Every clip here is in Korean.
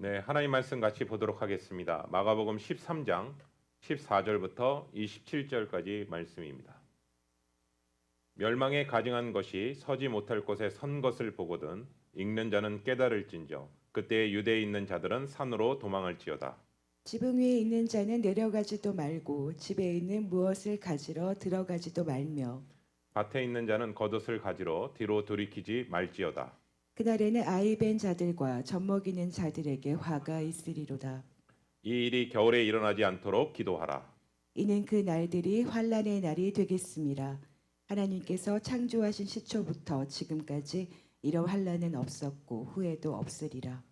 네, 하나님 말씀 같이 보도록 하겠습니다. 마가복음 13장 14절부터 27절까지 말씀입니다. 멸망에 가증한 것이 서지 못할 곳에 선 것을 보거든 읽는 자는 깨달을진저 그때에 유대에 있는 자들은 산으로 도망할지어다. 지붕 위에 있는 자는 내려가지도 말고 집에 있는 무엇을 가지러 들어가지도 말며 밭에 있는 자는 겉옷을 가지러 뒤로 돌이키지 말지어다. 그날에는 아이 벤 자들과 젖먹이는 자들에게 화가 있으리로다. 이 일이 겨울에 일어나지 않도록 기도하라. 이는 그 날들이 환란의 날이 되겠습니다. 하나님께서 창조하신 시초부터 지금까지 이런 환란은 없었고 후에도 없으리라.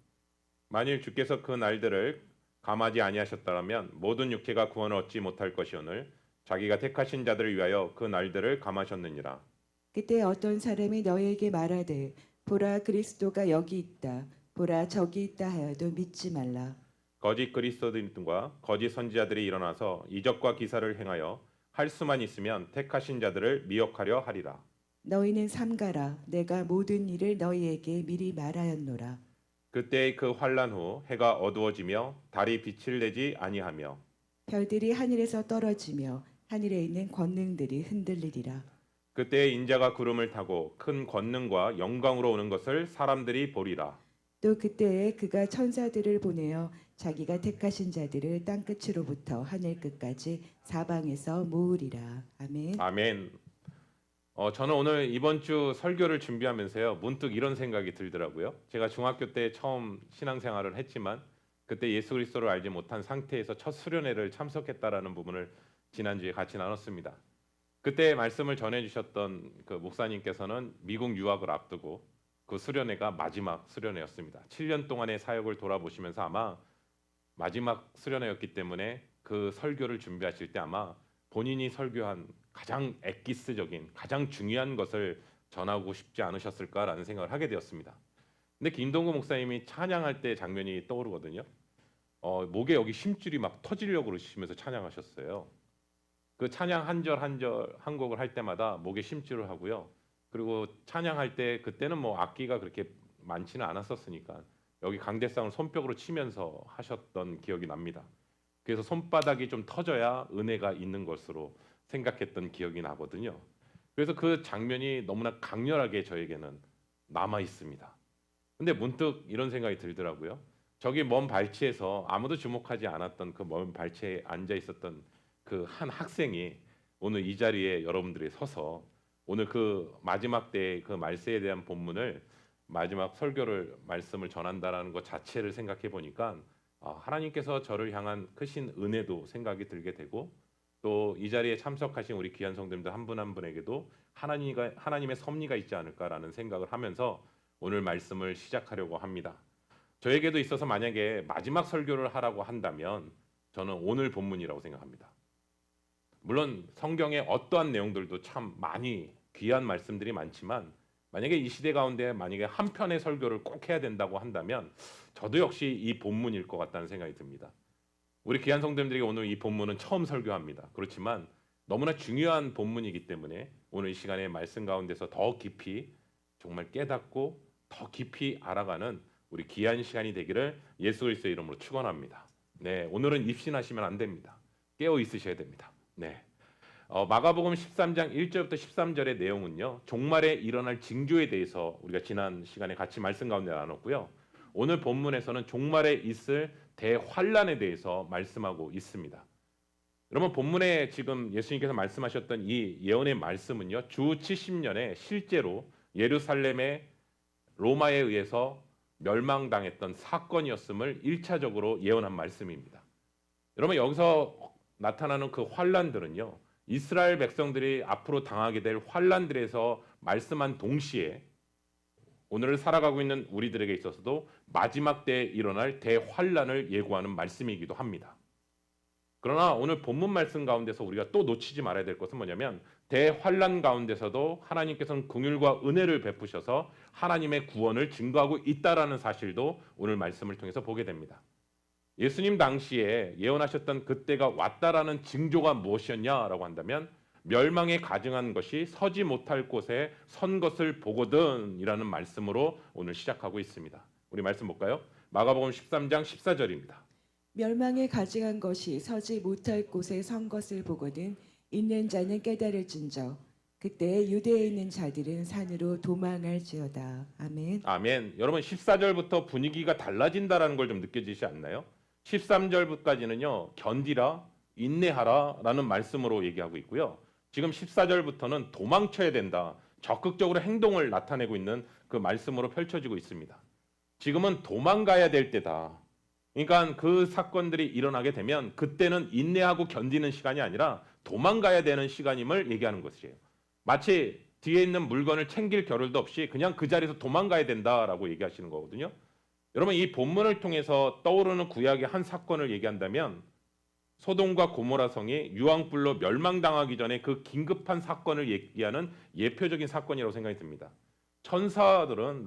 만일 주께서 그 날들을 감하지 아니하셨다면 모든 육체가 구원을 얻지 못할 것이오늘 자기가 택하신 자들을 위하여 그 날들을 감하셨느니라. 그때 어떤 사람이 너에게 말하되 보라 그리스도가 여기 있다 보라 저기 있다 하여도 믿지 말라. 거짓 그리스도인과 거짓 선지자들이 일어나서 이적과 기사를 행하여 할 수만 있으면 택하신 자들을 미혹하려 하리라. 너희는 삼가라 내가 모든 일을 너희에게 미리 말하였노라. 그때의 그 환란 후 해가 어두워지며 달이 빛을 내지 아니하며 별들이 하늘에서 떨어지며 하늘에 있는 권능들이 흔들리리라. 그때에 인자가 구름을 타고 큰 권능과 영광으로 오는 것을 사람들이 보리라. 또 그때에 그가 천사들을 보내어 자기가 택하신 자들을 땅끝으로부터 하늘 끝까지 사방에서 모으리라. 아멘. 아멘. 저는 오늘 이번 주 설교를 준비하면서요 문득 이런 생각이 들더라고요. 제가 중학교 때 처음 신앙생활을 했지만 그때 예수 그리스도를 알지 못한 상태에서 첫 수련회를 참석했다라는 부분을 지난주에 같이 나눴습니다. 그때 말씀을 전해주셨던 그 목사님께서는 미국 유학을 앞두고 그 수련회가 마지막 수련회였습니다. 7년 동안의 사역을 돌아보시면서 아마 마지막 수련회였기 때문에 그 설교를 준비하실 때 아마 본인이 설교한 가장 엑기스적인 가장 중요한 것을 전하고 싶지 않으셨을까라는 생각을 하게 되었습니다. 근데 김동구 목사님이 찬양할 때 장면이 떠오르거든요. 목에 여기 심줄이 막 터지려고 그러시면서 찬양하셨어요. 그 찬양 한 절 한 절 한 곡을 할 때마다 목에 심줄을 하고요. 그리고 찬양할 때 그때는 뭐 악기가 그렇게 많지는 않았었으니까 여기 강대상을 손뼉으로 치면서 하셨던 기억이 납니다. 그래서 손바닥이 좀 터져야 은혜가 있는 것으로 생각했던 기억이 나거든요. 그래서 그 장면이 너무나 강렬하게 저에게는 남아 있습니다. 근데 문득 이런 생각이 들더라고요. 저기 먼 발치에서 아무도 주목하지 않았던 그 먼 발치에 앉아 있었던 그 한 학생이 오늘 이 자리에 여러분들이 서서 오늘 그 마지막 때의 그 말세에 대한 본문을 마지막 설교를 말씀을 전한다라는 것 자체를 생각해 보니까 하나님께서 저를 향한 크신 은혜도 생각이 들게 되고 또 이 자리에 참석하신 우리 귀한 성도님들 한 분 한 분에게도 하나님의 섭리가 있지 않을까라는 생각을 하면서 오늘 말씀을 시작하려고 합니다. 저에게도 있어서 만약에 마지막 설교를 하라고 한다면 저는 오늘 본문이라고 생각합니다. 물론 성경의 어떠한 내용들도 참 많이 귀한 말씀들이 많지만 만약에 이 시대 가운데 만약에 한 편의 설교를 꼭 해야 된다고 한다면 저도 역시 이 본문일 것 같다는 생각이 듭니다. 우리 귀한 성도님들에게 오늘 이 본문은 처음 설교합니다. 그렇지만 너무나 중요한 본문이기 때문에 오늘 이 시간에 말씀 가운데서 더 깊이 정말 깨닫고 더 깊이 알아가는 우리 귀한 시간이 되기를 예수 그리스도의 이름으로 축원합니다. 네, 오늘은 입신하시면 안 됩니다. 깨어 있으셔야 됩니다. 네. 마가복음 13장 1절부터 13절의 내용은요. 종말에 일어날 징조에 대해서 우리가 지난 시간에 같이 말씀 가운데 나눴고요. 오늘 본문에서는 종말에 있을 대환란에 대해서 말씀하고 있습니다. 여러분 본문에 지금 예수님께서 말씀하셨던 이 예언의 말씀은요. 주 70년에 실제로 예루살렘의 로마에 의해서 멸망당했던 사건이었음을 1차적으로 예언한 말씀입니다. 여러분 여기서 나타나는 그 환란들은요. 이스라엘 백성들이 앞으로 당하게 될 환란들에서 말씀한 동시에 오늘을 살아가고 있는 우리들에게 있어서도 마지막 때에 일어날 대환란을 예고하는 말씀이기도 합니다. 그러나 오늘 본문 말씀 가운데서 우리가 또 놓치지 말아야 될 것은 뭐냐면 대환란 가운데서도 하나님께서는 긍휼과 은혜를 베푸셔서 하나님의 구원을 증거하고 있다라는 사실도 오늘 말씀을 통해서 보게 됩니다. 예수님 당시에 예언하셨던 그때가 왔다라는 징조가 무엇이었냐라고 한다면 멸망에 가증한 것이 서지 못할 곳에 선 것을 보거든이라는 말씀으로 오늘 시작하고 있습니다. 우리 말씀 볼까요? 마가복음 13장 14절입니다. 멸망에 가증한 것이 서지 못할 곳에 선 것을 보거든 있는 자는 깨달을진저 그때 유대에 있는 자들은 산으로 도망할지어다. 아멘. 아멘. 여러분 14절부터 분위기가 달라진다라는 걸 좀 느껴지지 않나요? 13절까지는요. 견디라, 인내하라라는 말씀으로 얘기하고 있고요. 지금 14절부터는 도망쳐야 된다. 적극적으로 행동을 나타내고 있는 그 말씀으로 펼쳐지고 있습니다. 지금은 도망가야 될 때다. 그러니까 그 사건들이 일어나게 되면 그때는 인내하고 견디는 시간이 아니라 도망가야 되는 시간임을 얘기하는 것이에요. 마치 뒤에 있는 물건을 챙길 겨를도 없이 그냥 그 자리에서 도망가야 된다라고 얘기하시는 거거든요. 여러분 이 본문을 통해서 떠오르는 구약의 한 사건을 얘기한다면 소돔과 고모라 성이 유황불로 멸망당하기 전에 그 긴급한 사건을 얘기하는 예표적인 사건이라고 생각이 듭니다. 천사들은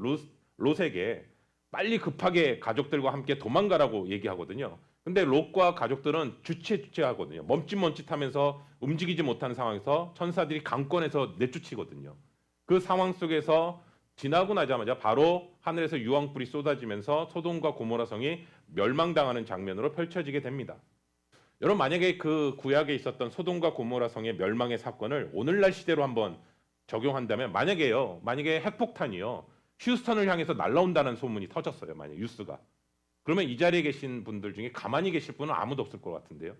롯에게 빨리 급하게 가족들과 함께 도망가라고 얘기하거든요. 근데 롯과 가족들은 주체하거든요. 멈칫멈칫하면서 움직이지 못하는 상황에서 천사들이 강권해서 내쫓이거든요. 그 상황 속에서 지나고 나자마자 바로 하늘에서 유황불이 쏟아지면서 소돔과 고모라 성이 멸망당하는 장면으로 펼쳐지게 됩니다. 여러분 만약에 그 구약에 있었던 소돔과 고모라 성의 멸망의 사건을 오늘날 시대로 한번 적용한다면 만약에 핵폭탄이요. 휴스턴을 향해서 날아온다는 소문이 터졌어요. 만약 뉴스가. 그러면 이 자리에 계신 분들 중에 가만히 계실 분은 아무도 없을 것 같은데요.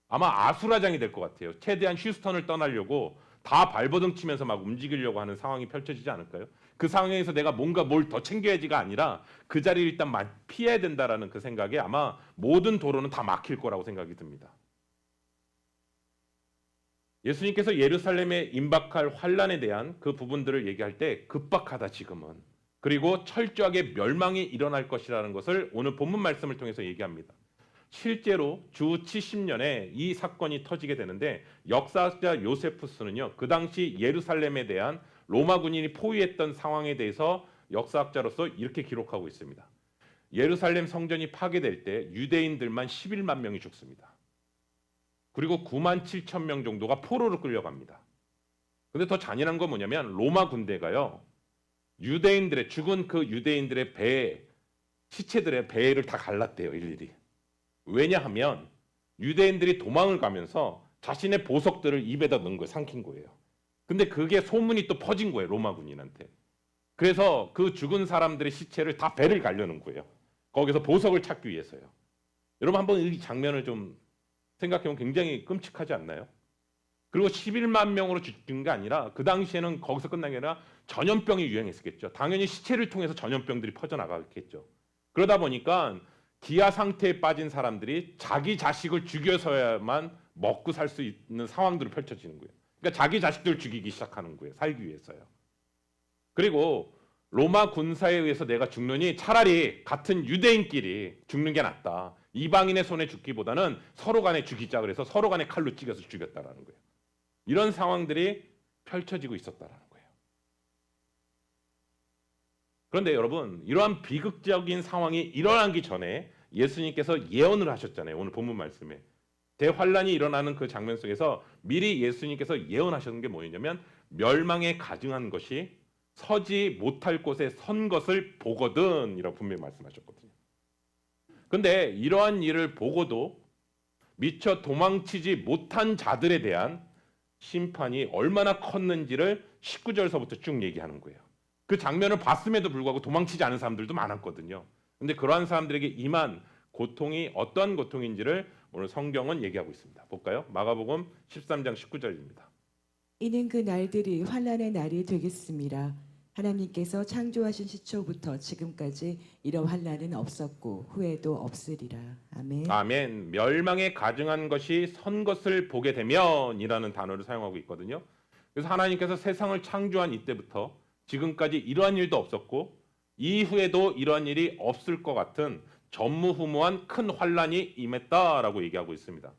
아마 아수라장이 될 것 같아요. 최대한 휴스턴을 떠나려고 다 발버둥 치면서 막 움직이려고 하는 상황이 펼쳐지지 않을까요? 그 상황에서 내가 뭔가 뭘 더 챙겨야지가 아니라 그 자리를 일단 피해야 된다라는 그 생각에 아마 모든 도로는 다 막힐 거라고 생각이 듭니다. 예수님께서 예루살렘에 임박할 환란에 대한 그 부분들을 얘기할 때 급박하다 지금은. 그리고 철저하게 멸망이 일어날 것이라는 것을 오늘 본문 말씀을 통해서 얘기합니다. 실제로 주 70년에 이 사건이 터지게 되는데 역사학자 요세푸스는요. 그 당시 예루살렘에 대한 로마 군인이 포위했던 상황에 대해서 역사학자로서 이렇게 기록하고 있습니다. 예루살렘 성전이 파괴될 때 유대인들만 11만 명이 죽습니다. 그리고 9만 7천 명 정도가 포로로 끌려갑니다. 근데 더 잔인한 건 뭐냐면 로마 군대가요. 죽은 그 유대인들의 시체들의 배를 다 갈랐대요. 일일이. 왜냐하면 유대인들이 도망을 가면서 자신의 보석들을 입에다 넣은 거예요. 삼킨 거예요. 근데 그게 소문이 또 퍼진 거예요. 로마 군인한테. 그래서 그 죽은 사람들의 시체를 다 배를 가려는 거예요. 거기서 보석을 찾기 위해서요. 여러분 한번 이 장면을 좀 생각해보면 굉장히 끔찍하지 않나요? 그리고 11만 명으로 죽은 게 아니라 그 당시에는 거기서 끝난 게 아니라 전염병이 유행했겠죠. 당연히 시체를 통해서 전염병들이 퍼져나가겠죠. 그러다 보니까 기아 상태에 빠진 사람들이 자기 자식을 죽여서야만 먹고 살 수 있는 상황들이 펼쳐지는 거예요. 그러니까 자기 자식들 죽이기 시작하는 거예요. 살기 위해서요. 그리고 로마 군사에 의해서 내가 죽느니 차라리 같은 유대인끼리 죽는 게 낫다. 이방인의 손에 죽기보다는 서로 간에 죽이자 그래서 서로 간에 칼로 찌겨서 죽였다라는 거예요. 이런 상황들이 펼쳐지고 있었다라는 거예요. 그런데 여러분 이러한 비극적인 상황이 일어나기 전에 예수님께서 예언을 하셨잖아요. 오늘 본문 말씀에. 대환란이 일어나는 그 장면 속에서 미리 예수님께서 예언하셨는 게 뭐냐면 멸망에 가증한 것이 서지 못할 곳에 선 것을 보거든 이라고 분명히 말씀하셨거든요. 근데 이러한 일을 보고도 미처 도망치지 못한 자들에 대한 심판이 얼마나 컸는지를 19절서부터 쭉 얘기하는 거예요. 그 장면을 봤음에도 불구하고 도망치지 않은 사람들도 많았거든요. 근데 그러한 사람들에게 임한 고통이 어떠한 고통인지를 오늘 성경은 얘기하고 있습니다. 볼까요? 마가복음 13장 19절입니다. 이는 그 날들이 환란의 날이 되겠습니다. 하나님께서 창조하신 시초부터 지금까지 이런 환란은 없었고 후에도 없으리라. 아멘. 아멘. 멸망에 가증한 것이 선 것을 보게 되면이라는 단어를 사용하고 있거든요. 그래서 하나님께서 세상을 창조한 이때부터 지금까지 이러한 일도 없었고 이후에도 이러한 일이 없을 것 같은 전무후무한 큰 환란이 임했다라고 얘기하고 있습니다.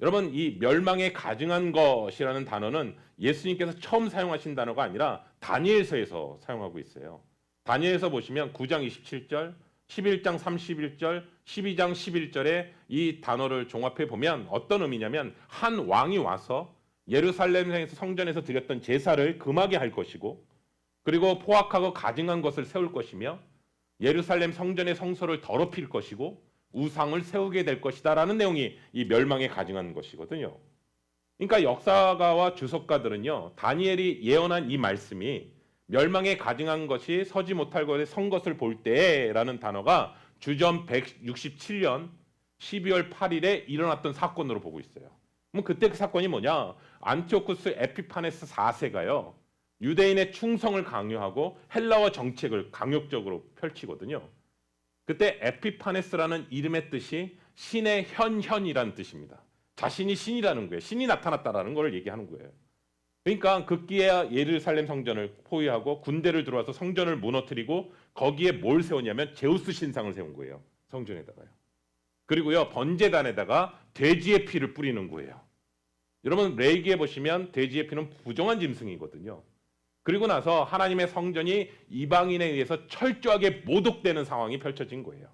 여러분 이 멸망에 가증한 것이라는 단어는 예수님께서 처음 사용하신 단어가 아니라 다니엘서에서 사용하고 있어요. 다니엘서 보시면 9장 27절, 11장 31절, 12장 11절에 이 단어를 종합해 보면 어떤 의미냐면 한 왕이 와서 예루살렘에서 성전에서 드렸던 제사를 금하게 할 것이고 그리고 포악하고 가증한 것을 세울 것이며 예루살렘 성전의 성소를 더럽힐 것이고 우상을 세우게 될 것이다라는 내용이 이 멸망에 가증한 것이거든요. 그러니까 역사가와 주석가들은요, 다니엘이 예언한 이 말씀이 멸망에 가증한 것이 서지 못할 것에 선 것을 볼 때라는 단어가 주전 167년 12월 8일에 일어났던 사건으로 보고 있어요. 그럼 그때 그 사건이 뭐냐? 안티오쿠스 에피파네스 4세가요. 유대인의 충성을 강요하고 헬라어 정책을 강력적으로 펼치거든요. 그때 에피파네스라는 이름의 뜻이 신의 현현이라는 뜻입니다. 자신이 신이라는 거예요. 신이 나타났다라는 걸 얘기하는 거예요. 그러니까 급기야 예루살렘 성전을 포위하고 군대를 들어와서 성전을 무너뜨리고 거기에 뭘 세웠냐면 제우스 신상을 세운 거예요. 성전에다가요. 그리고요 번제단에다가 돼지의 피를 뿌리는 거예요. 여러분 레위기에 보시면 돼지의 피는 부정한 짐승이거든요. 그리고 나서 하나님의 성전이 이방인에 의해서 철저하게 모독되는 상황이 펼쳐진 거예요.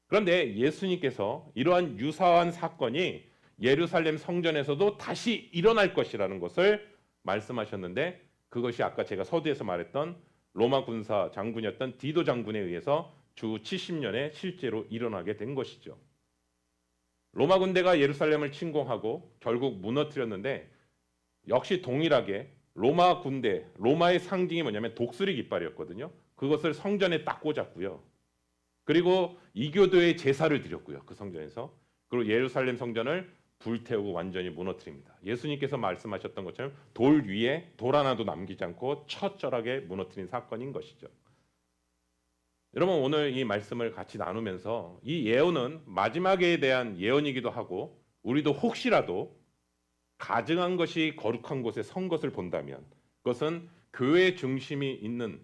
그런데 예수님께서 이러한 유사한 사건이 예루살렘 성전에서도 다시 일어날 것이라는 것을 말씀하셨는데 그것이 아까 제가 서두에서 말했던 로마 군사 장군이었던 디도 장군에 의해서 주 70년에 실제로 일어나게 된 것이죠. 로마 군대가 예루살렘을 침공하고 결국 무너뜨렸는데 역시 동일하게 로마 군대, 로마의 상징이 뭐냐면 독수리 깃발이었거든요. 그것을 성전에 딱 꽂았고요. 그리고 이교도의 제사를 드렸고요. 그 성전에서. 그리고 예루살렘 성전을 불태우고 완전히 무너뜨립니다. 예수님께서 말씀하셨던 것처럼 돌 위에 돌 하나도 남기지 않고 처절하게 무너뜨린 사건인 것이죠. 여러분 오늘 이 말씀을 같이 나누면서 이 예언은 마지막에 대한 예언이기도 하고 우리도 혹시라도 가증한 것이 거룩한 곳에 선 것을 본다면 그것은 교회 중심이 있는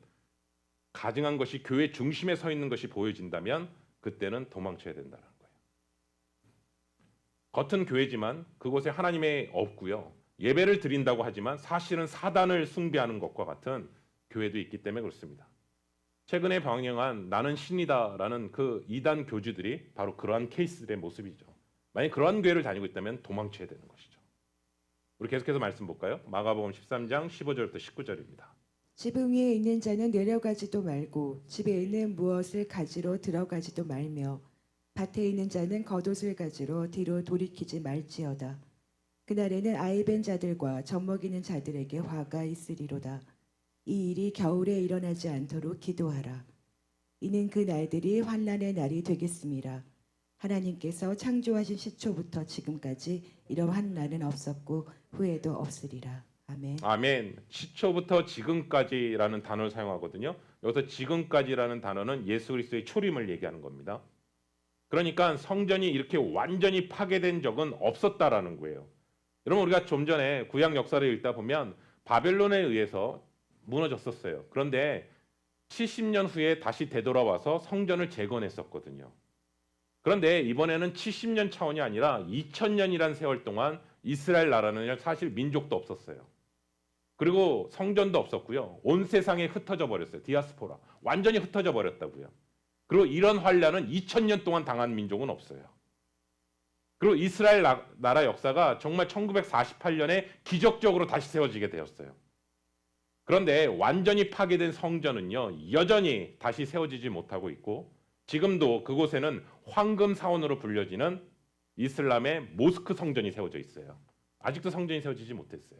가증한 것이 교회 중심에 서 있는 것이 보여진다면 그때는 도망쳐야 된다는 거예요. 겉은 교회지만 그곳에 하나님이 없고요. 예배를 드린다고 하지만 사실은 사단을 숭배하는 것과 같은 교회도 있기 때문에 그렇습니다. 최근에 방영한 나는 신이다라는 그 이단 교주들이 바로 그러한 케이스들의 모습이죠. 만약 그러한 교회를 다니고 있다면 도망쳐야 되는 것이죠. 우리 계속해서 말씀 볼까요? 마가복음 13장 15절부터 19절입니다. 지붕 위에 있는 자는 내려가지도 말고 집에 있는 무엇을 가지러 들어가지도 말며 밭에 있는 자는 겉옷을 가지러 뒤로 돌이키지 말지어다. 그날에는 아이벤 자들과 젖먹이는 자들에게 화가 있으리로다. 이 일이 겨울에 일어나지 않도록 기도하라. 이는 그 날들이 환난의 날이 되겠습니다. 하나님께서 창조하신 시초부터 지금까지 이러한 날은 없었고 후에도 없으리라. 아멘. 아멘. 시초부터 지금까지라는 단어를 사용하거든요. 여기서 지금까지라는 단어는 예수 그리스도의 초림을 얘기하는 겁니다. 그러니까 성전이 이렇게 완전히 파괴된 적은 없었다라는 거예요. 여러분 우리가 좀 전에 구약 역사를 읽다 보면 바벨론에 의해서 무너졌었어요. 그런데 70년 후에 다시 되돌아와서 성전을 재건했었거든요. 그런데 이번에는 70년 차원이 아니라 2000년이란 세월 동안 이스라엘 나라는 사실 민족도 없었어요. 그리고 성전도 없었고요. 온 세상에 흩어져 버렸어요. 디아스포라. 완전히 흩어져 버렸다고요. 그리고 이런 환란은 2000년 동안 당한 민족은 없어요. 그리고 이스라엘 나라 역사가 정말 1948년에 기적적으로 다시 세워지게 되었어요. 그런데 완전히 파괴된 성전은요. 여전히 다시 세워지지 못하고 있고 지금도 그곳에는 황금 사원으로 불려지는 이슬람의 모스크 성전이 세워져 있어요. 아직도 성전이 세워지지 못했어요.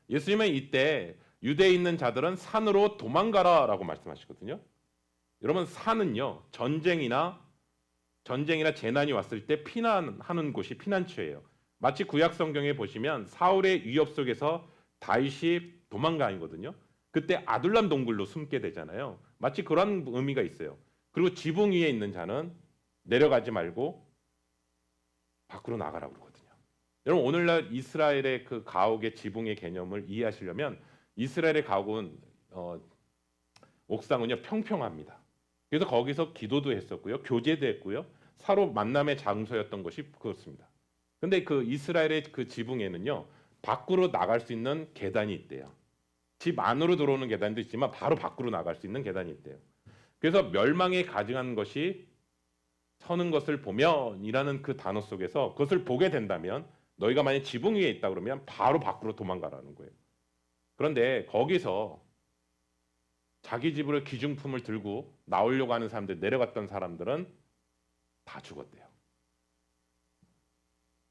예수님은 이때 유대에 있는 자들은 산으로 도망가라라고 말씀하시거든요. 여러분 산은요. 전쟁이나 재난이 왔을 때 피난하는 곳이 피난처예요. 마치 구약 성경에 보시면 사울의 위협 속에서 다윗이 도망가거든요. 그때 아둘람 동굴로 숨게 되잖아요. 마치 그런 의미가 있어요. 그리고 지붕 위에 있는 자는 내려가지 말고 밖으로 나가라고 그러거든요. 여러분 오늘날 이스라엘의 그 가옥의 지붕의 개념을 이해하시려면 이스라엘의 가옥은 옥상은요 평평합니다. 그래서 거기서 기도도 했었고요, 교제도 했고요, 서로 만남의 장소였던 것이 그렇습니다. 근데 그 이스라엘의 그 지붕에는요 밖으로 나갈 수 있는 계단이 있대요. 집 안으로 들어오는 계단도 있지만 바로 밖으로 나갈 수 있는 계단이 있대요. 그래서 멸망에 가증한 것이 서는 것을 보면이라는 그 단어 속에서 그것을 보게 된다면 너희가 만약 지붕 위에 있다 그러면 바로 밖으로 도망가라는 거예요. 그런데 거기서 자기 집으로 귀중품을 들고 나오려고 하는 사람들, 내려갔던 사람들은 다 죽었대요.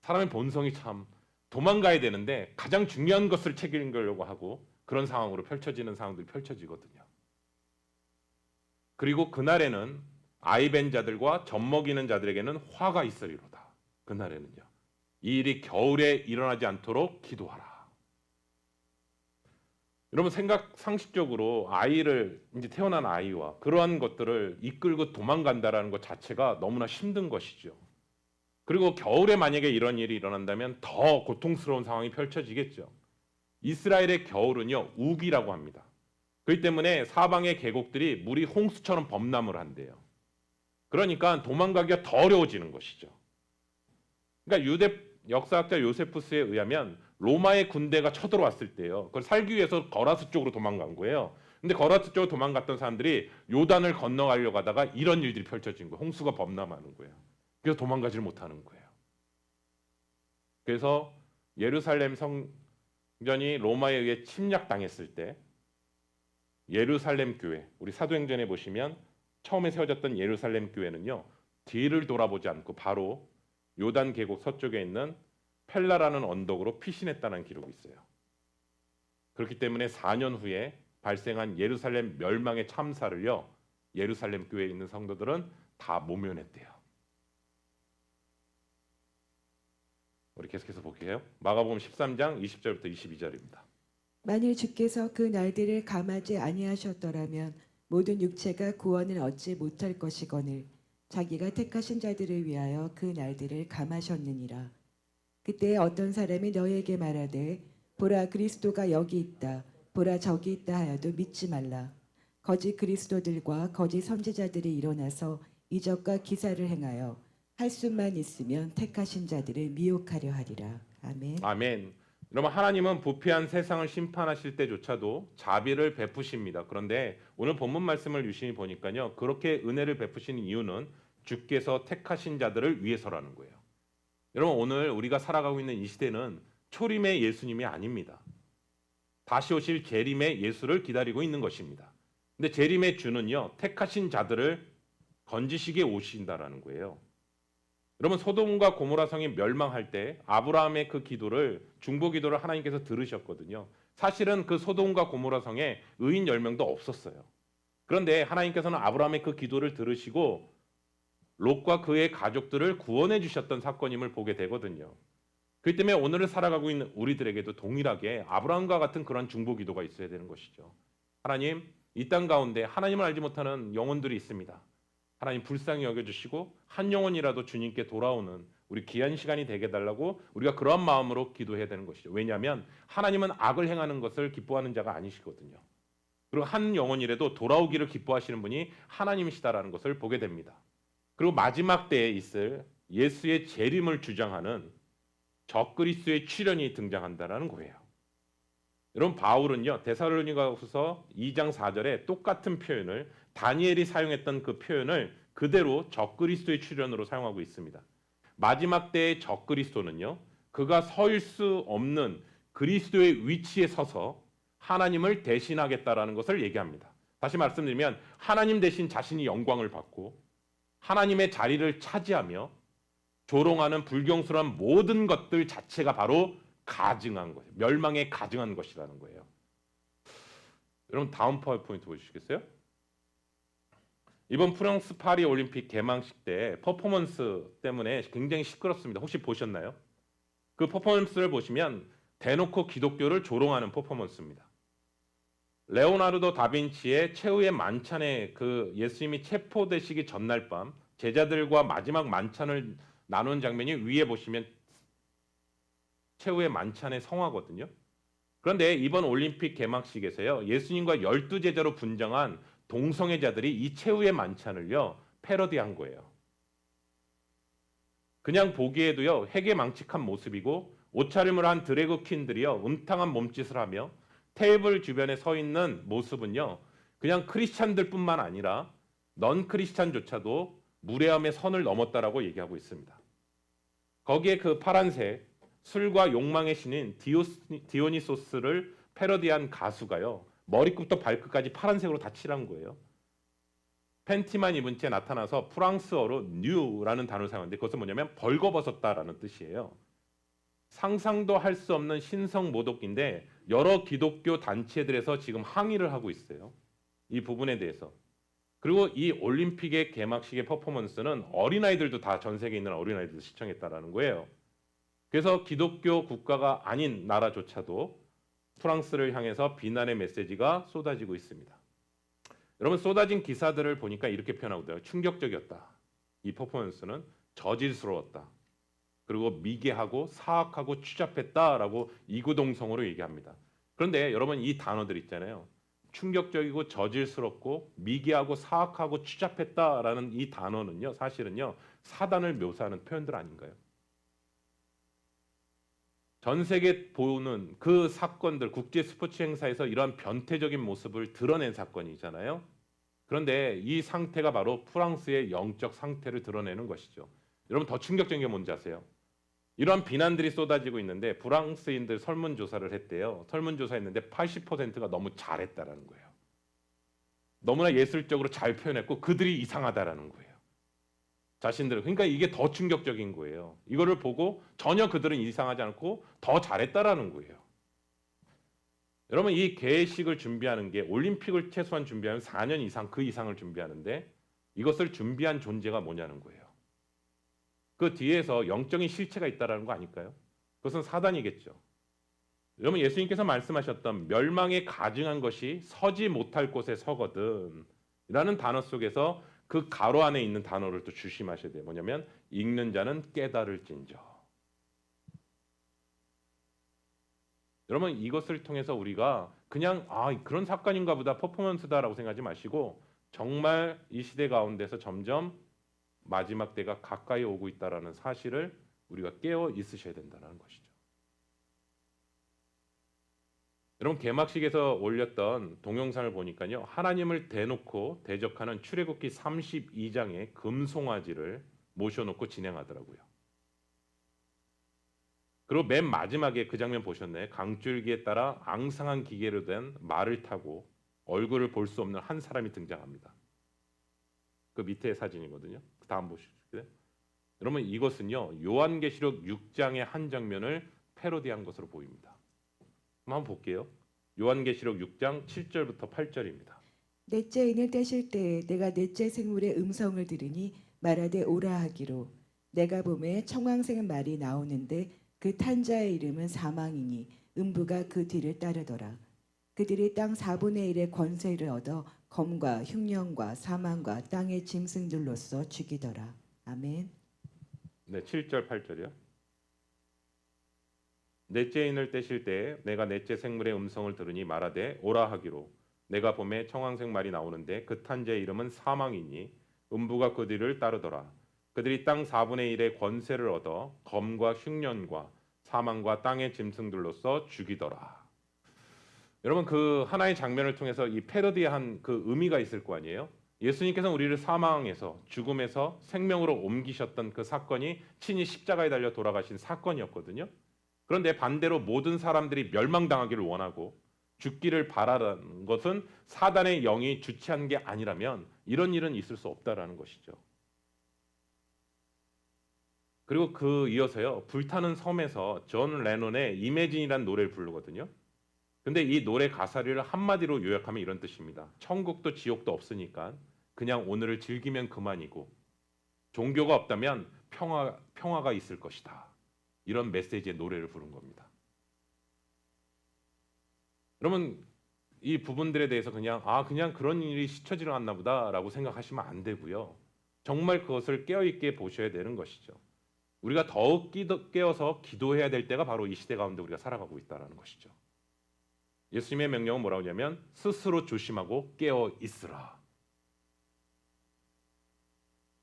사람의 본성이 참 도망가야 되는데 가장 중요한 것을 책임지려고 하고 그런 상황으로 펼쳐지는 상황들이 펼쳐지거든요. 그리고 그날에는 아이벤 자들과 젖먹이는 자들에게는 화가 있으리로다. 그날에는요. 이 일이 겨울에 일어나지 않도록 기도하라. 여러분 상식적으로 아이를 이제 태어난 아이와 그러한 것들을 이끌고 도망간다라는 것 자체가 너무나 힘든 것이죠. 그리고 겨울에 만약에 이런 일이 일어난다면 더 고통스러운 상황이 펼쳐지겠죠. 이스라엘의 겨울은요 우기라고 합니다. 그렇기 때문에 사방의 계곡들이 물이 홍수처럼 범람을 한대요. 그러니까 도망가기가 더 어려워지는 것이죠. 그러니까 유대 역사학자 요세푸스에 의하면 로마의 군대가 쳐들어왔을 때요. 그걸 살기 위해서 거라스 쪽으로 도망간 거예요. 근데 거라스 쪽으로 도망갔던 사람들이 요단을 건너가려고 하다가 이런 일들이 펼쳐진 거예요. 홍수가 범람하는 거예요. 그래서 도망가지를 못하는 거예요. 그래서 예루살렘 성전이 로마에 의해 침략당했을 때 예루살렘 교회, 우리 사도행전에 보시면 처음에 세워졌던 예루살렘 교회는요. 뒤를 돌아보지 않고 바로 요단 계곡 서쪽에 있는 펠라라는 언덕으로 피신했다는 기록이 있어요. 그렇기 때문에 4년 후에 발생한 예루살렘 멸망의 참사를요. 예루살렘 교회에 있는 성도들은 다 모면했대요. 우리 계속해서 볼게요. 마가복음 13장 20절부터 22절입니다. 만일 주께서 그 날들을 감하지 아니하셨더라면 모든 육체가 구원을 얻지 못할 것이거늘 자기가 택하신 자들을 위하여 그 날들을 감하셨느니라. 그때 어떤 사람이 너에게 말하되 보라 그리스도가 여기 있다 보라 저기 있다 하여도 믿지 말라. 거짓 그리스도들과 거짓 선지자들이 일어나서 이적과 기사를 행하여 할 수만 있으면 택하신 자들을 미혹하려 하리라. 아멘. 아멘. 여러분 하나님은 부패한 세상을 심판하실 때조차도 자비를 베푸십니다. 그런데 오늘 본문 말씀을 유심히 보니까요. 그렇게 은혜를 베푸시는 이유는 주께서 택하신 자들을 위해서라는 거예요. 여러분 오늘 우리가 살아가고 있는 이 시대는 초림의 예수님이 아닙니다. 다시 오실 재림의 예수를 기다리고 있는 것입니다. 근데 재림의 주는요. 택하신 자들을 건지시게 오신다라는 거예요. 여러분 소돔과 고모라 성이 멸망할 때 아브라함의 그 기도를 중보 기도를 하나님께서 들으셨거든요. 사실은 그 소돔과 고모라 성에 의인 10명도 없었어요. 그런데 하나님께서는 아브라함의 그 기도를 들으시고 롯과 그의 가족들을 구원해 주셨던 사건임을 보게 되거든요. 그렇기 때문에 오늘을 살아가고 있는 우리들에게도 동일하게 아브라함과 같은 그런 중보 기도가 있어야 되는 것이죠. 하나님, 이 땅 가운데 하나님을 알지 못하는 영혼들이 있습니다. 하나님 불쌍히 여겨주시고 한 영혼이라도 주님께 돌아오는 우리 귀한 시간이 되게 해달라고 우리가 그런 마음으로 기도해야 되는 것이죠. 왜냐하면 하나님은 악을 행하는 것을 기뻐하는 자가 아니시거든요. 그리고 한 영혼이라도 돌아오기를 기뻐하시는 분이 하나님이시다라는 것을 보게 됩니다. 그리고 마지막 때에 있을 예수의 재림을 주장하는 적그리스도의 출현이 등장한다라는 거예요. 여러분 바울은요 데살로니가후서 2장 4절에 똑같은 표현을 다니엘이 사용했던 그 표현을 그대로 적그리스도의 출현으로 사용하고 있습니다. 마지막 때의 적그리스도는요 그가 설 수 없는 그리스도의 위치에 서서 하나님을 대신하겠다라는 것을 얘기합니다. 다시 말씀드리면 하나님 대신 자신이 영광을 받고 하나님의 자리를 차지하며 조롱하는 불경스러운 모든 것들 자체가 바로 가증한 거예요. 멸망에 가증한 것이라는 거예요. 여러분 다음 파워포인트 보여주시겠어요? 이번 프랑스 파리 올림픽 개막식 때 퍼포먼스 때문에 굉장히 시끄럽습니다. 혹시 보셨나요? 그 퍼포먼스를 보시면 대놓고 기독교를 조롱하는 퍼포먼스입니다. 레오나르도 다빈치의 최후의 만찬에 그 예수님이 체포되시기 전날 밤 제자들과 마지막 만찬을 나눈 장면이 위에 보시면 최후의 만찬의 성화거든요. 그런데 이번 올림픽 개막식에서요. 예수님과 12제자로 분장한 동성애자들이 이 최후의 만찬을요. 패러디한 거예요. 그냥 보기에도요. 해괴망측한 모습이고 옷차림을 한 드래그 퀸들이요. 음탕한 몸짓을 하며 테이블 주변에 서 있는 모습은요. 그냥 크리스찬들뿐만 아니라 넌 크리스찬조차도 무례함의 선을 넘었다라고 얘기하고 있습니다. 거기에 그 파란색 술과 욕망의 신인 디오니소스를 패러디한 가수가요. 머리끝부터 발끝까지 파란색으로 다 칠한 거예요. 팬티만 입은 채 나타나서 프랑스어로 뉴라는 단어를 사용하는데 그것은 뭐냐면 벌거벗었다라는 뜻이에요. 상상도 할 수 없는 신성 모독인데 여러 기독교 단체들에서 지금 항의를 하고 있어요. 이 부분에 대해서. 그리고 이 올림픽의 개막식의 퍼포먼스는 어린아이들도 다 전 세계에 있는 어린아이들도 시청했다라는 거예요. 그래서 기독교 국가가 아닌 나라조차도 프랑스를 향해서 비난의 메시지가 쏟아지고 있습니다. 여러분 쏟아진 기사들을 보니까 이렇게 표현하고 있어요. 충격적이었다. 이 퍼포먼스는 저질스러웠다. 그리고 미개하고 사악하고 추잡했다라고 이구동성으로 얘기합니다. 그런데 여러분 이 단어들 있잖아요. 충격적이고 저질스럽고 미개하고 사악하고 추잡했다라는 이 단어는요. 사실은요. 사단을 묘사하는 표현들 아닌가요? 전 세계 보는 그 사건들 국제 스포츠 행사에서 이러한 변태적인 모습을 드러낸 사건이잖아요. 그런데 이 상태가 바로 프랑스의 영적 상태를 드러내는 것이죠. 여러분 더 충격적인 게 뭔지 아세요? 이러한 비난들이 쏟아지고 있는데 프랑스인들 설문조사를 했대요. 설문조사했는데 80%가 너무 잘했다라는 거예요. 너무나 예술적으로 잘 표현했고 그들이 이상하다라는 거예요. 자신들 그러니까 이게 더 충격적인 거예요. 이거를 보고 전혀 그들은 이상하지 않고 더 잘했다라는 거예요. 여러분 이 개회식을 준비하는 게 올림픽을 최소한 준비하면 4년 이상 그 이상을 준비하는데 이것을 준비한 존재가 뭐냐는 거예요. 그 뒤에서 영적인 실체가 있다라는 거 아닐까요? 그것은 사단이겠죠. 여러분 예수님께서 말씀하셨던 멸망에 가증한 것이 서지 못할 곳에 서거든 라는 단어 속에서 그 가로 안에 있는 단어를 또 주심하셔야 돼요. 뭐냐면 읽는 자는 깨달을진저. 여러분 이것을 통해서 우리가 그냥 그런 사건인가 보다 퍼포먼스다라고 생각하지 마시고 정말 이 시대 가운데서 점점 마지막 때가 가까이 오고 있다라는 사실을 우리가 깨어 있으셔야 된다는 것이죠. 여러분 개막식에서 올렸던 동영상을 보니까요. 하나님을 대놓고 대적하는 출애굽기 32장의 금송아지를 모셔놓고 진행하더라고요. 그리고 맨 마지막에 그 장면 보셨나요? 강줄기에 따라 앙상한 기계로 된 말을 타고 얼굴을 볼 수 없는 한 사람이 등장합니다. 그 밑에 사진이거든요. 그 다음 보실게요. 여러분 이것은요. 요한계시록 6장의 한 장면을 패러디한 것으로 보입니다. 한번 볼게요. 요한계시록 6장 7절부터 8절입니다. 넷째 인을 떼실 때에 내가 넷째 생물의 음성을 들으니 말하되 오라 하기로 내가 보매 청황색 말이 나오는데 그 탄자의 이름은 사망이니 음부가 그 뒤를 따르더라. 그들이 땅 4분의 1의 권세를 얻어 검과 흉년과 사망과 땅의 짐승들로서 죽이더라. 아멘. 네, 7절 8절이요. 넷째 인을 떼실 때에 내가 넷째 생물의 음성을 들으니 말하되 오라 하기로 내가 봄에 청황색 말이 나오는데 그 탄자의 이름은 사망이니 음부가 그 뒤를 따르더라. 그들이 땅 4분의 1의 권세를 얻어 검과 흉년과 사망과 땅의 짐승들로서 죽이더라. 여러분 그 하나의 장면을 통해서 이 패러디한 그 의미가 있을 거 아니에요? 예수님께서 우리를 사망에서 죽음에서 생명으로 옮기셨던 그 사건이 친히 십자가에 달려 돌아가신 사건이었거든요. 그런데 반대로 모든 사람들이 멸망당하기를 원하고 죽기를 바라는 것은 사단의 영이 주체한 게 아니라면 이런 일은 있을 수 없다라는 것이죠. 그리고 그 이어서요. 불타는 섬에서 존 레논의 이매진이라는 노래를 부르거든요. 근데 이 노래 가사를 한마디로 요약하면 이런 뜻입니다. 천국도 지옥도 없으니까 그냥 오늘을 즐기면 그만이고 종교가 없다면 평화가 있을 것이다. 이런 메시지의 노래를 부른 겁니다. 여러분 이 부분들에 대해서 그냥 그런 일이 스쳐 지나갔나 보다라고 생각하시면 안 되고요. 정말 그것을 깨어있게 보셔야 되는 것이죠. 우리가 더욱 깨어서 기도해야 될 때가 바로 이 시대 가운데 우리가 살아가고 있다는 것이죠. 예수님의 명령은 뭐라고 하냐면 스스로 조심하고 깨어 있으라.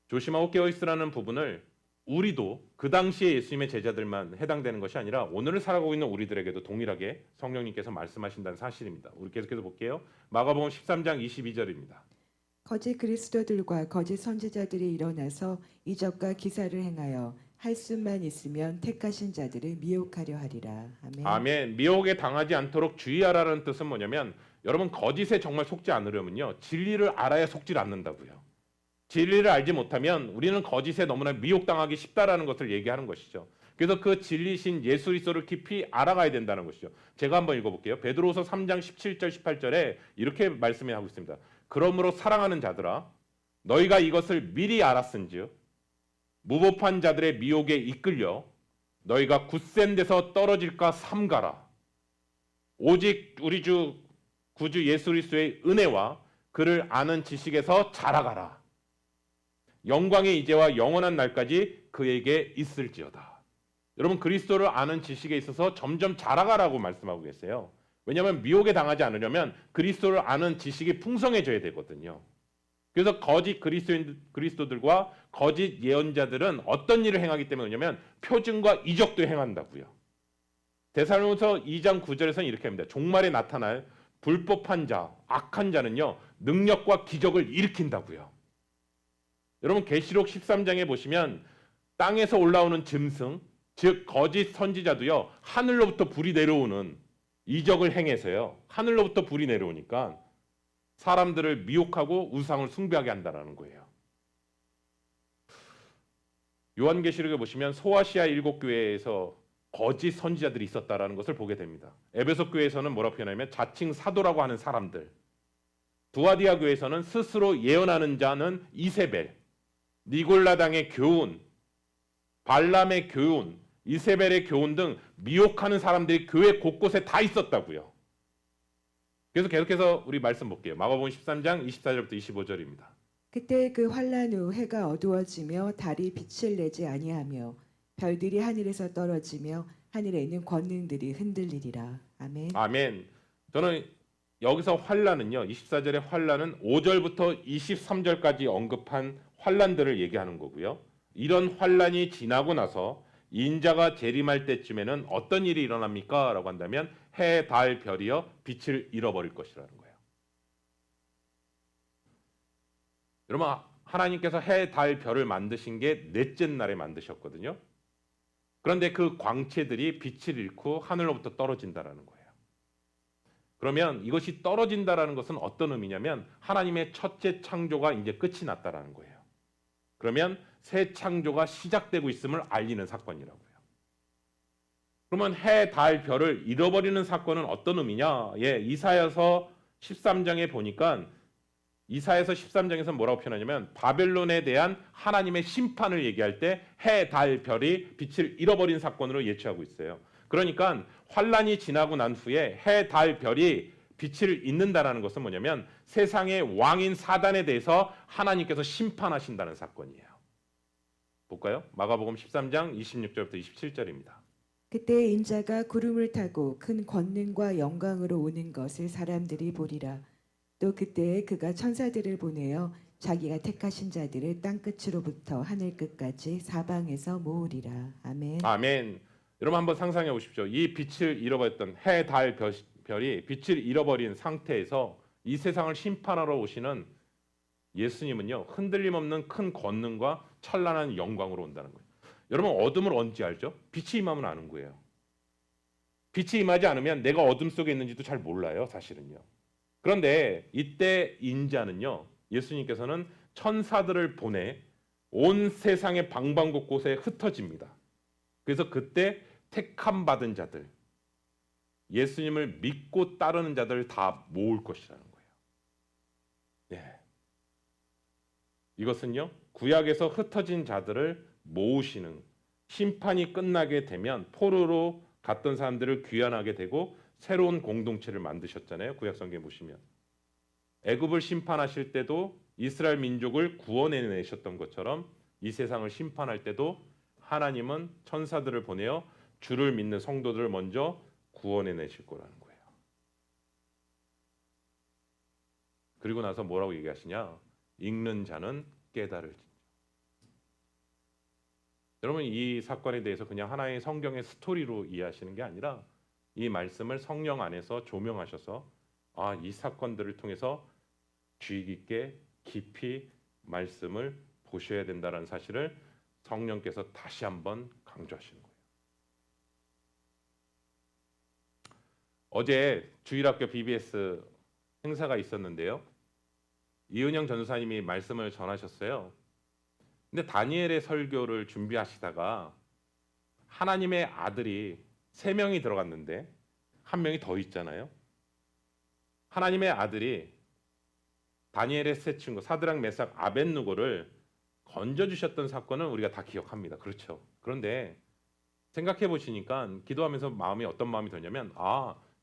조심하고 깨어 있으라는 부분을 우리도 그 당시에 예수님의 제자들만 해당되는 것이 아니라 오늘을 살아가고 있는 우리들에게도 동일하게 성령님께서 말씀하신다는 사실입니다. 우리 계속해서 볼게요. 마가복음 13장 22절입니다. 거짓 그리스도들과 거짓 선지자들이 일어나서 이적과 기사를 행하여 할 수만 있으면 택하신 자들을 미혹하려 하리라. 아멘. 아멘. 미혹에 당하지 않도록 주의하라는 뜻은 뭐냐면 여러분 거짓에 정말 속지 않으려면요. 진리를 알아야 속지 않는다고요. 진리를 알지 못하면 우리는 거짓에 너무나 미혹당하기 쉽다라는 것을 얘기하는 것이죠. 그래서 그 진리신 예수 그리스도를 깊이 알아가야 된다는 것이죠. 제가 한번 읽어볼게요. 베드로후서 3장 17절 18절에 이렇게 말씀하고 있습니다. 그러므로 사랑하는 자들아 너희가 이것을 미리 알았은즉 무법한 자들의 미혹에 이끌려 너희가 굳센 데서 떨어질까 삼가라. 오직 우리 주 구주 예수 그리스도의 은혜와 그를 아는 지식에서 자라가라. 영광의 이제와 영원한 날까지 그에게 있을지어다. 여러분 그리스도를 아는 지식에 있어서 점점 자라가라고 말씀하고 계세요. 왜냐하면 미혹에 당하지 않으려면 그리스도를 아는 지식이 풍성해져야 되거든요. 그래서 거짓 그리스도들과 거짓 예언자들은 어떤 일을 행하기 때문이냐면 표징과 이적도 행한다고요. 데살로니가서 2장 9절에서는 이렇게 합니다. 종말에 나타날 불법한 자, 악한 자는요. 능력과 기적을 일으킨다고요. 여러분 계시록 13장에 보시면 땅에서 올라오는 짐승, 즉 거짓 선지자도요. 하늘로부터 불이 내려오는 이적을 행해서요. 하늘로부터 불이 내려오니까 사람들을 미혹하고 우상을 숭배하게 한다는 거예요. 요한계시록에 보시면 소아시아 7교회에서 거짓 선지자들이 있었다라는 것을 보게 됩니다. 에베소 교회에서는 뭐라고 표현하냐면 자칭 사도라고 하는 사람들, 두아디아 교회에서는 스스로 예언하는 자는 이세벨, 니골라당의 교훈, 발람의 교훈, 이세벨의 교훈 등 미혹하는 사람들이 교회 곳곳에 다 있었다고요. 그래서 계속해서 우리 말씀 볼게요. 마가복음 13장 24절부터 25절입니다. 그때 그 환란 후 해가 어두워지며 달이 빛을 내지 아니하며 별들이 하늘에서 떨어지며 하늘에 있는 권능들이 흔들리리라. 아멘. 아멘. 저는 여기서 환란은요. 24절의 환란은 5절부터 23절까지 언급한 환란들을 얘기하는 거고요. 이런 환란이 지나고 나서 인자가 재림할 때쯤에는 어떤 일이 일어납니까? 라고 한다면 해, 달, 별이여 빛을 잃어버릴 것이라는 거예요. 여러분 하나님께서 해, 달, 별을 만드신 게 넷째 날에 만드셨거든요. 그런데 그 광채들이 빛을 잃고 하늘로부터 떨어진다라는 거예요. 그러면 이것이 떨어진다라는 것은 어떤 의미냐면 하나님의 첫째 창조가 이제 끝이 났다라는 거예요. 그러면 새 창조가 시작되고 있음을 알리는 사건이라고요. 그러면 해, 달, 별을 잃어버리는 사건은 어떤 의미냐? 예, 이사야서 13장에 보니까 이사야서 13장에서 뭐라고 표현하냐면 바벨론에 대한 하나님의 심판을 얘기할 때 해, 달, 별이 빛을 잃어버린 사건으로 예치하고 있어요. 그러니까 환란이 지나고 난 후에 해, 달, 별이 빛을 잃는다라는 것은 뭐냐면 세상의 왕인 사단에 대해서 하나님께서 심판하신다는 사건이에요. 볼까요? 마가복음 13장 26절부터 27절입니다. 그때 인자가 구름을 타고 큰 권능과 영광으로 오는 것을 사람들이 보리라. 또 그때에 그가 천사들을 보내어 자기가 택하신 자들을 땅끝으로부터 하늘끝까지 사방에서 모으리라. 아멘. 아멘. 여러분 한번 상상해 보십시오. 이 빛을 잃어버렸던 해, 달, 별이 빛을 잃어버린 상태에서 이 세상을 심판하러 오시는 예수님은요. 흔들림 없는 큰 권능과 찬란한 영광으로 온다는 거예요. 여러분 어둠을 언제 알죠? 빛이 임하면 아는 거예요. 빛이 임하지 않으면 내가 어둠 속에 있는지도 잘 몰라요. 사실은요. 그런데 이때 인자는요. 예수님께서는 천사들을 보내 온 세상의 방방곳곳에 흩어집니다. 그래서 그때 택함 받은 자들, 예수님을 믿고 따르는 자들을 다 모을 것이라는 거예요. 네. 이것은요. 구약에서 흩어진 자들을 모으시는 심판이 끝나게 되면 포로로 갔던 사람들을 귀환하게 되고 새로운 공동체를 만드셨잖아요. 구약 성경에 보시면 애굽을 심판하실 때도 이스라엘 민족을 구원해내셨던 것처럼 이 세상을 심판할 때도 하나님은 천사들을 보내어 주를 믿는 성도들을 먼저 구원해내실 거라는 거예요. 그리고 나서 뭐라고 얘기하시냐? 읽는 자는 깨달을지니라. 여러분 이 사건에 대해서 그냥 하나의 성경의 스토리로 이해하시는 게 아니라 이 말씀을 성령 안에서 조명하셔서 이 사건들을 통해서 주의 깊게 깊이 말씀을 보셔야 된다는 사실을 성령께서 다시 한번 강조하시는 거예요. 어제 주일학교 BBS 행사가 있었는데요. 이은영 전도사님이 말씀을 전하셨어요. 근데 다니엘의 설교를 준비하시다가 하나님의 아들이 3명이 들어갔는데 1명이 더 있잖아요. 하나님의 아들이 다니엘의 세 친구 사드락, 메삭, 아벳누고를 건져주셨던 사건은 우리가 다 기억합니다. 그렇죠. 그런데 생각해 보시니까 기도하면서 마음이 어떤 마음이 드냐면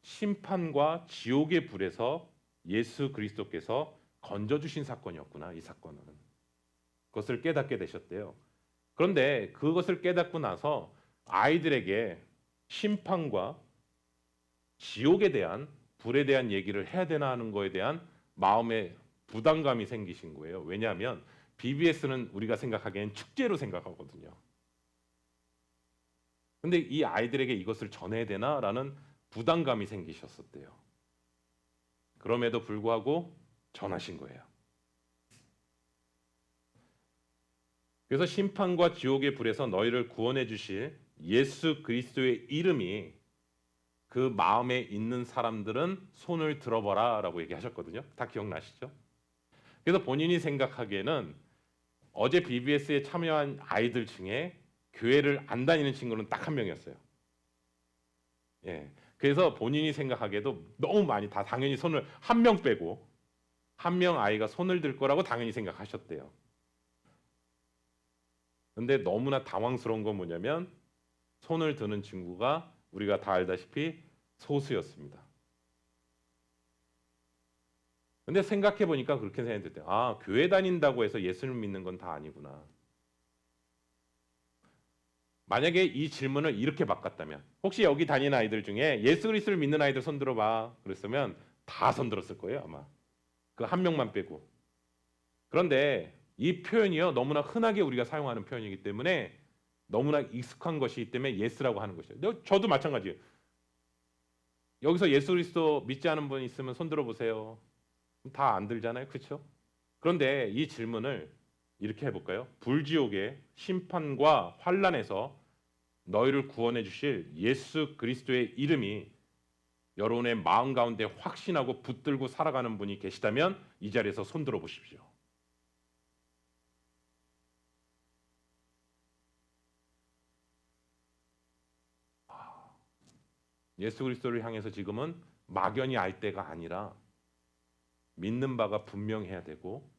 심판과 지옥의 불에서 예수 그리스도께서 건져주신 사건이었구나. 이 사건은. 그것을 깨닫게 되셨대요. 그런데 그것을 깨닫고 나서 아이들에게 심판과 지옥에 대한 불에 대한 얘기를 해야 되나 하는 거에 대한 마음의 부담감이 생기신 거예요. 왜냐하면 BBS는 우리가 생각하기엔 축제로 생각하거든요. 근데 이 아이들에게 이것을 전해야 되나라는 부담감이 생기셨었대요. 그럼에도 불구하고 전하신 거예요. 그래서 심판과 지옥의 불에서 너희를 구원해 주실 예수 그리스도의 이름이 그 마음에 있는 사람들은 손을 들어봐라라고 얘기하셨거든요. 다 기억나시죠? 그래서 본인이 생각하기에는 어제 BBS에 참여한 아이들 중에 교회를 안 다니는 친구는 딱 1명이었어요. 예. 그래서 본인이 생각하기에도 너무 많이 다 당연히 손을 1명 빼고 1명 아이가 손을 들 거라고 당연히 생각하셨대요. 근데 너무나 당황스러운 건 뭐냐면 손을 드는 친구가 우리가 다 알다시피 소수였습니다. 근데 생각해 보니까 그렇게 생각이 들어요. 교회 다닌다고 해서 예수를 믿는 건 다 아니구나. 만약에 이 질문을 이렇게 바꿨다면 혹시 여기 다니는 아이들 중에 예수 그리스도를 믿는 아이들 손 들어봐 그랬으면 다 손 들었을 거예요 아마. 그 1명만 빼고. 그런데 이 표현이요 너무나 흔하게 우리가 사용하는 표현이기 때문에 너무나 익숙한 것이기 때문에 예스라고 하는 것이에요. 저도 마찬가지예요. 여기서 예수 그리스도 믿지 않은 분 있으면 손 들어보세요. 다 안 들잖아요. 그렇죠? 그런데 이 질문을 이렇게 해볼까요? 불지옥의 심판과 환란에서 너희를 구원해 주실 예수 그리스도의 이름이 여러분의 마음 가운데 확신하고 붙들고 살아가는 분이 계시다면 이 자리에서 손 들어 보십시오. 예수 그리스도를 향해서 지금은 막연히 알 때가 아니라 믿는 바가 분명해야 되고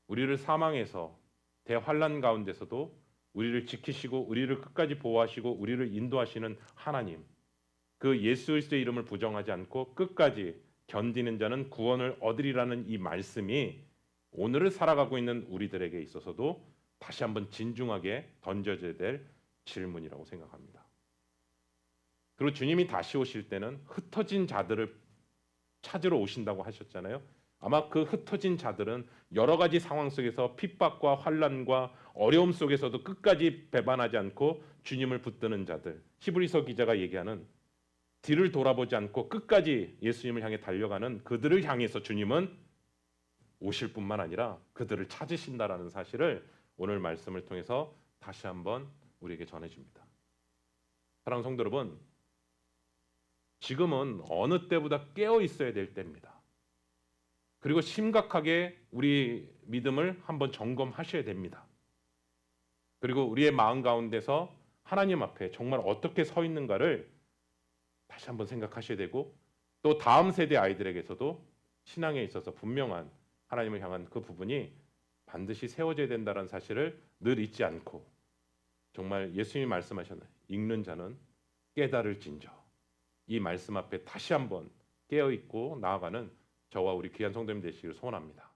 우리를 사망에서 대환란 가운데서도 우리를 지키시고 우리를 끝까지 보호하시고 우리를 인도하시는 하나님 그 예수 그리스도의 이름을 부정하지 않고 끝까지 견디는 자는 구원을 얻으리라는 이 말씀이 오늘을 살아가고 있는 우리들에게 있어서도 다시 한번 진중하게 던져져야 될 질문이라고 생각합니다. 그리고 주님이 다시 오실 때는 흩어진 자들을 찾으러 오신다고 하셨잖아요. 아마 그 흩어진 자들은 여러 가지 상황 속에서 핍박과 환난과 어려움 속에서도 끝까지 배반하지 않고 주님을 붙드는 자들. 히브리서 기자가 얘기하는 뒤를 돌아보지 않고 끝까지 예수님을 향해 달려가는 그들을 향해서 주님은 오실 뿐만 아니라 그들을 찾으신다라는 사실을 오늘 말씀을 통해서 다시 한번 우리에게 전해줍니다. 사랑하는 성도 여러분, 지금은 어느 때보다 깨어 있어야 될 때입니다. 그리고 심각하게 우리 믿음을 한번 점검하셔야 됩니다. 그리고 우리의 마음 가운데서 하나님 앞에 정말 어떻게 서 있는가를 다시 한번 생각하셔야 되고 또 다음 세대 아이들에게서도 신앙에 있어서 분명한 하나님을 향한 그 부분이 반드시 세워져야 된다는 사실을 늘 잊지 않고 정말 예수님이 말씀하셨나요? 읽는 자는 깨달을진저 이 말씀 앞에 다시 한번 깨어있고 나아가는 저와 우리 귀한 성도님 되시기를 소원합니다.